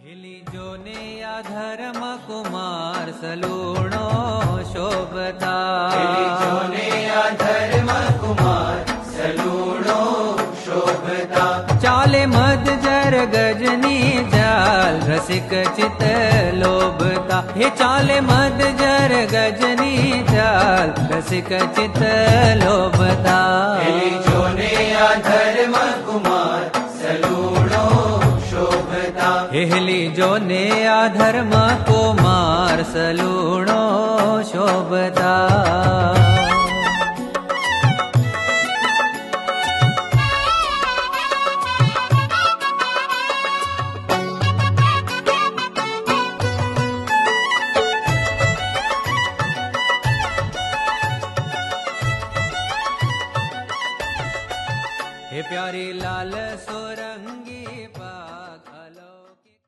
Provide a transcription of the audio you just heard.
हिलिजो ने या धर्म कुमार सलूणो शोभता। हिलिजो ने या धर्म कुमार सलूणो शोभता। चाले मद जर गजनी जाल रसिक चित लोभता। हे चाले मद जर गजनी जाल रसिक चित लोभता। हिलिजो ने या धर्म कुमार सलूणो शोभता। हिलिजो ने या धर्म कुमार सलूणो शोभता। हे प्यारी